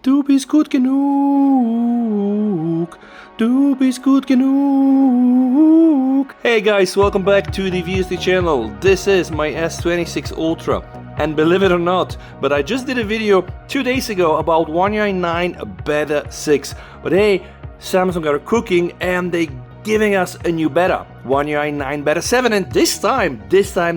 Du bist gut genug. Du bist gut genug. Hey guys, welcome back to the VST channel. This is my S26 Ultra. And believe it or not, but I just did a video 2 days ago about One UI 9 Beta 6. But hey, Samsung are cooking and they giving us a new beta, One UI 9 Beta 7, and this time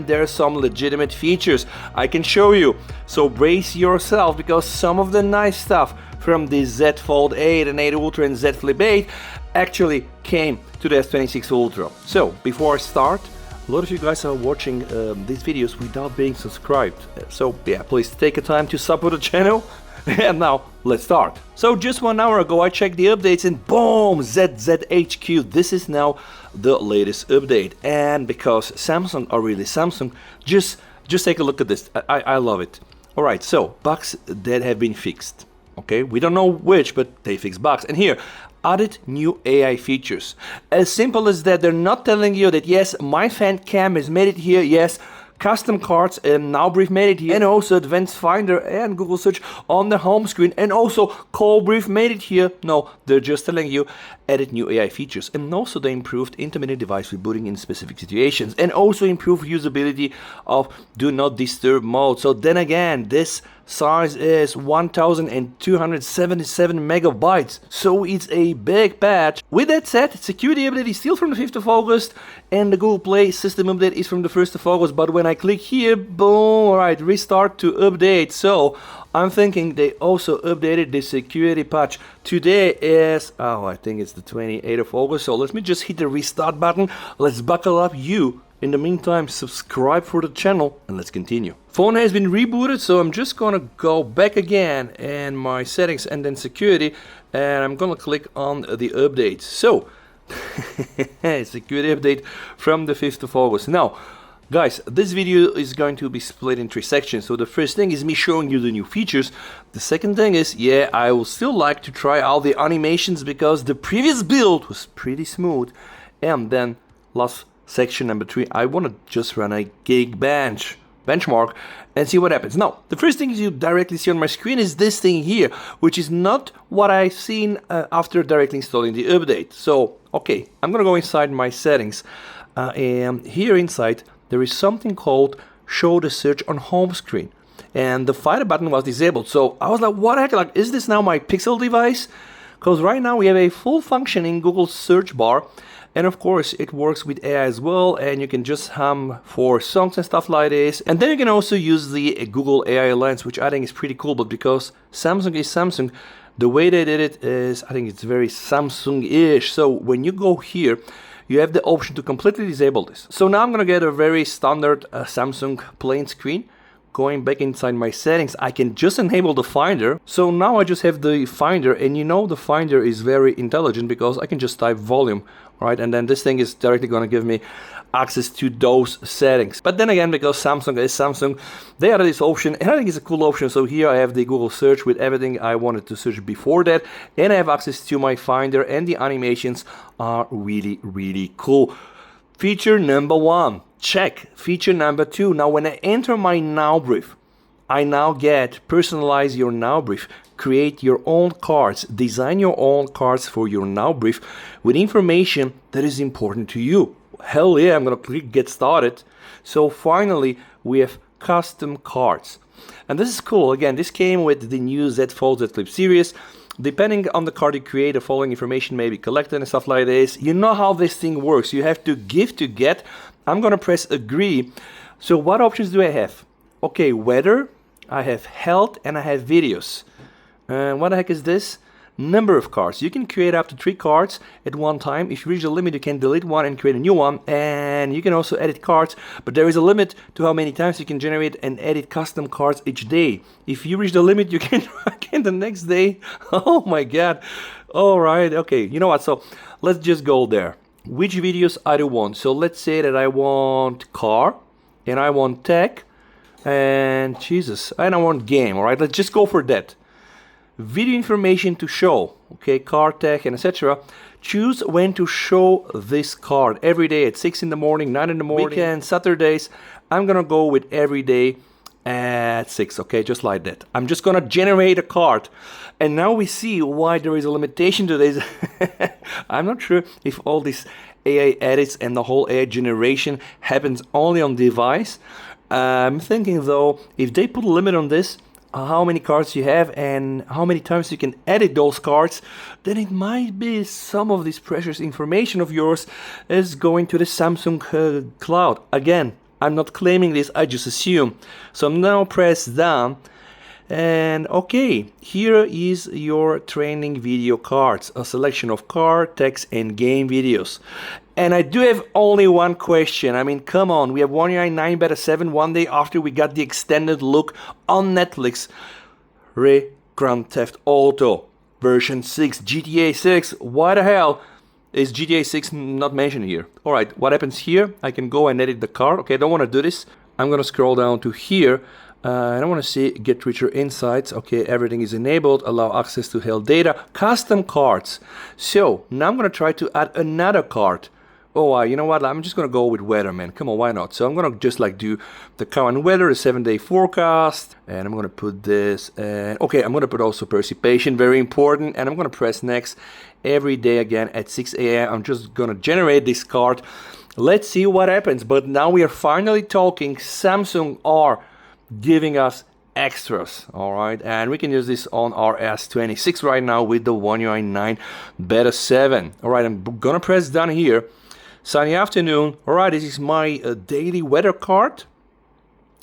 there are some legitimate features I can show you. So brace yourself, because some of the nice stuff from the Z Fold 8 and 8 Ultra and Z Flip 8 actually came to the S26 Ultra. So before I start, a lot of you guys are watching these videos without being subscribed. So yeah, please take a time to support the channel. And now, let's start. So just 1 hour ago I checked the updates and boom, ZZHQ. This is now the latest update. And because Samsung are really Samsung, just take a look at this. I love it. Alright, so bugs that have been fixed. Okay, we don't know which, but they fixed bugs. And here, added new AI features. As simple as that. They're not telling you that yes, my fan cam has made it here, yes, custom cards and NowBrief made it here, and also Advanced Finder and Google Search on the home screen, and also CallBrief made it here. No, they're just telling you added new AI features, and also they improved intermittent device rebooting in specific situations, and also improved usability of do not disturb mode. So then again, this size is 1277 megabytes, so it's a big patch. With that said, security update is still from the 5th of August, and the Google Play system update is from the 1st of August, but when I click here, boom, alright, restart to update. So I'm thinking they also updated the security patch. Today is, I think it's the 28th of August, so let me just hit the restart button. Let's buckle up. You, in the meantime, subscribe for the channel, and let's continue. Phone has been rebooted, so I'm just gonna go back again and my settings and then security, and I'm gonna click on the updates. So security update from the 5th of August. Now guys, this video is going to be split in 3 sections. So the first thing is me showing you the new features. The second thing is, yeah, I will still like to try all the animations because the previous build was pretty smooth. And then last section number 3, I want to just run a benchmark and see what happens. Now, the first thing you directly see on my screen is this thing here, which is not what I've seen after directly installing the update. So, okay, I'm gonna go inside my settings, and here inside there is something called show the search on home screen, and the Finder button was disabled. So I was like, what the heck, like, is this now my Pixel device? Because right now we have a full functioning Google search bar, and of course it works with AI as well, and you can just hum for songs and stuff like this. And then you can also use the Google AI Lens, which I think is pretty cool. But because Samsung is Samsung, the way they did it is, I think it's very Samsung-ish. So when you go here, you have the option to completely disable this. So now I'm gonna get a very standard Samsung plain screen. Going back inside my settings, I can just enable the Finder. So now I just have the Finder, and you know the Finder is very intelligent because I can just type volume, right? And then this thing is directly gonna give me access to those settings. But then again, because Samsung is Samsung, they added this option, and I think it's a cool option. So here I have the Google search with everything I wanted to search before that, and I have access to my Finder, and the animations are really, really cool. Feature number 1, check. Feature number 2, now when I enter my NowBrief, I now get personalize your NowBrief, create your own cards, design your own cards for your NowBrief with information that is important to you. Hell yeah, I'm gonna click get started. So finally we have custom cards, and this is cool. Again, this came with the new Z Fold Z Flip series. Depending on the card you create, the following information may be collected and stuff like this. You know how this thing works. You have to give to get. I'm gonna press agree. So what options do I have? Okay, weather, I have health, and I have videos. And what the heck is this? Number of cards. You can create up to 3 cards at one time. If you reach the limit, you can delete one and create a new one. And you can also edit cards, but there is a limit to how many times you can generate and edit custom cards each day. If you reach the limit, you can again the next day. Oh my god. All right, okay, you know what? So let's just go there. Which videos I do want? So let's say that I want car, and I want tech, and Jesus, and I want game. All right, let's just go for that. Video information to show, okay, car tech and etc. Choose when to show this card every day at 6 in the morning, 9 in the morning, weekend, Saturdays. I'm gonna go with every day at 6, okay, just like that. I'm just gonna generate a card, and now we see why there is a limitation to this. I'm not sure if all these AI edits and the whole AI generation happens only on device. I'm thinking though, if they put a limit on this, how many cards you have and how many times you can edit those cards, then it might be some of this precious information of yours is going to the Samsung cloud. Again, I'm not claiming this, I just assume. So now press done, and okay, here is your training video cards, a selection of card, text and game videos. And I do have only one question. I mean, come on, we have One UI 9 Beta 7 one day after we got the extended look on Netflix. Grand Theft Auto version 6, GTA 6, why the hell is GTA 6 not mentioned here? Alright, what happens here? I can go and edit the card. Okay, I don't want to do this. I'm going to scroll down to here. And I want to see get richer insights. Okay, everything is enabled. Allow access to held data. Custom cards. So, now I'm going to try to add another card. Oh, you know what? I'm just going to go with weather, man. Come on, why not? So I'm going to just like do the current weather, the 7-day forecast. And I'm going to put this. And okay, I'm going to put also precipitation, very important. And I'm going to press next every day again at 6 a.m. I'm just going to generate this card. Let's see what happens. But now we are finally talking. Samsung are giving us extras, all right, and we can use this on our S26 right now with the One UI 9 Beta 7. All right, I'm gonna press done here. Sunny afternoon. All right, this is my daily weather card,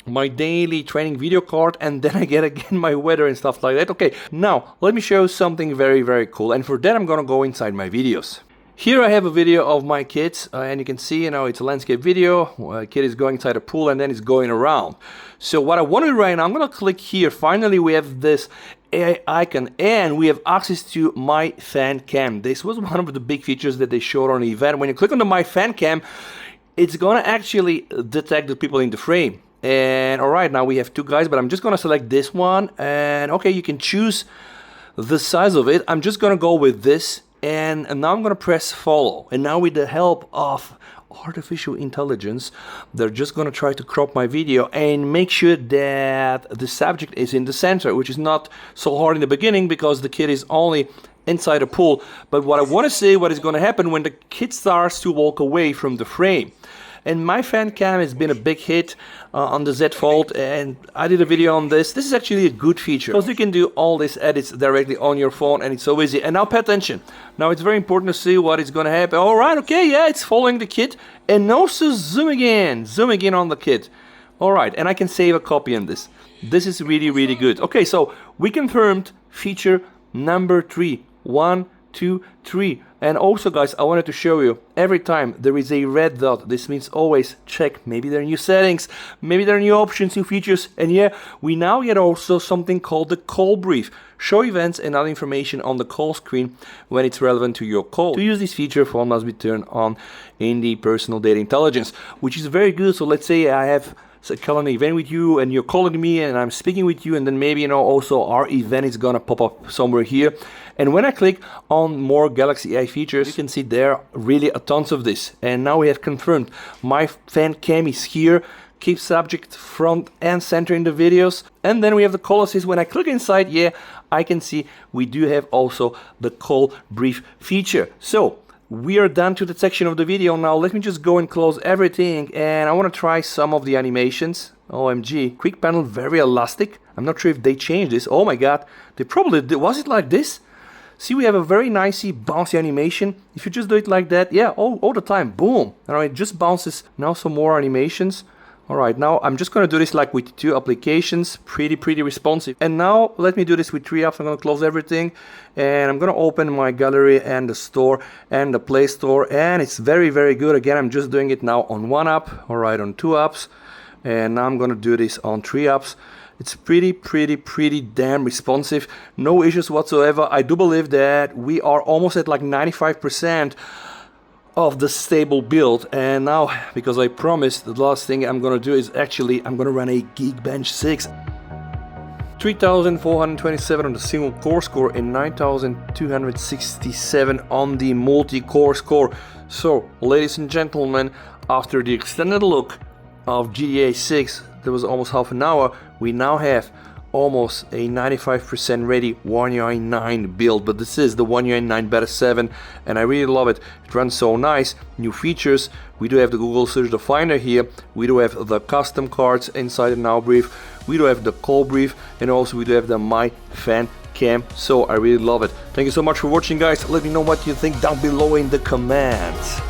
my daily training video card, and then I get again my weather and stuff like that. Okay, now let me show you something very, very cool, and for that I'm gonna go inside my videos. Here I have a video of my kids, and you can see, you know, it's a landscape video. A kid is going inside a pool and then it's going around. So what I want to do right now, I'm going to click here. Finally, we have this AI icon and we have access to My Fan Cam. This was one of the big features that they showed on the event. When you click on the My Fan Cam, it's going to actually detect the people in the frame. And all right, now we have two guys, but I'm just going to select this one. And okay, you can choose the size of it. I'm just going to go with this. And now I'm going to press follow, and now with the help of artificial intelligence, they're just going to try to crop my video and make sure that the subject is in the center, which is not so hard in the beginning because the kid is only inside a pool. But what I want to say, what is going to happen when the kid starts to walk away from the frame. And My Fan Cam has been a big hit on the Z Fold, and I did a video on this. This is actually a good feature because you can do all these edits directly on your phone, and it's so easy. And now pay attention. Now it's very important to see what is going to happen. All right, okay, yeah, it's following the kid, and also zooming in on the kid. All right, and I can save a copy on this. This is really, really good. Okay, so we confirmed feature number 3. 1, 2, 3. And also, guys, I wanted to show you, every time there is a red dot, this means always check. Maybe there are new settings, maybe there are new options, new features. And yeah, we now get also something called the call brief. Show events and other information on the call screen when it's relevant to your call. To use this feature, phone must be turned on in the personal data intelligence, which is very good. So let's say I have a calendar event with you and you're calling me and I'm speaking with you, and then maybe, you know, also our event is gonna pop up somewhere here. And when I click on more Galaxy AI features, you can see there are really a tons of this. And now we have confirmed My Fan Cam is here. Keep subject front and center in the videos. And then we have the call assist. When I click inside, yeah, I can see we do have also the call brief feature. So we are done to the section of the video. Now let me just go and close everything, and I want to try some of the animations. OMG, quick panel, very elastic. I'm not sure if they changed this. Oh my god, they probably did. Was it like this? See, we have a very nicey bouncy animation. If you just do it like that, yeah, all the time, boom. All right, it just bounces. Now some more animations. All right, now I'm just going to do this like with 2 applications, pretty responsive. And now let me do this with 3 apps. I'm going to close everything and I'm going to open my gallery and the store and the Play Store, and it's very good. Again, I'm just doing it now on 1 app, all right, on 2 apps, and now I'm going to do this on 3 apps. It's pretty damn responsive, no issues whatsoever. I do believe that we are almost at like 95% of the stable build. And now, because I promised, the last thing I'm gonna do is actually I'm gonna run a Geekbench 6. 3,427 on the single core score and 9,267 on the multi-core score. So, ladies and gentlemen, after the extended look of GTA 6, that was almost half an hour, we now have almost a 95% ready One UI 9 build, but this is the One UI 9 Beta 7 and I really love it. It runs so nice. New features, we do have the Google Search Definer here, we do have the custom cards inside the Now Brief, we do have the Call Brief, and also we do have the My Fan Cam, so I really love it. Thank you so much for watching, guys. Let me know what you think down below in the comments.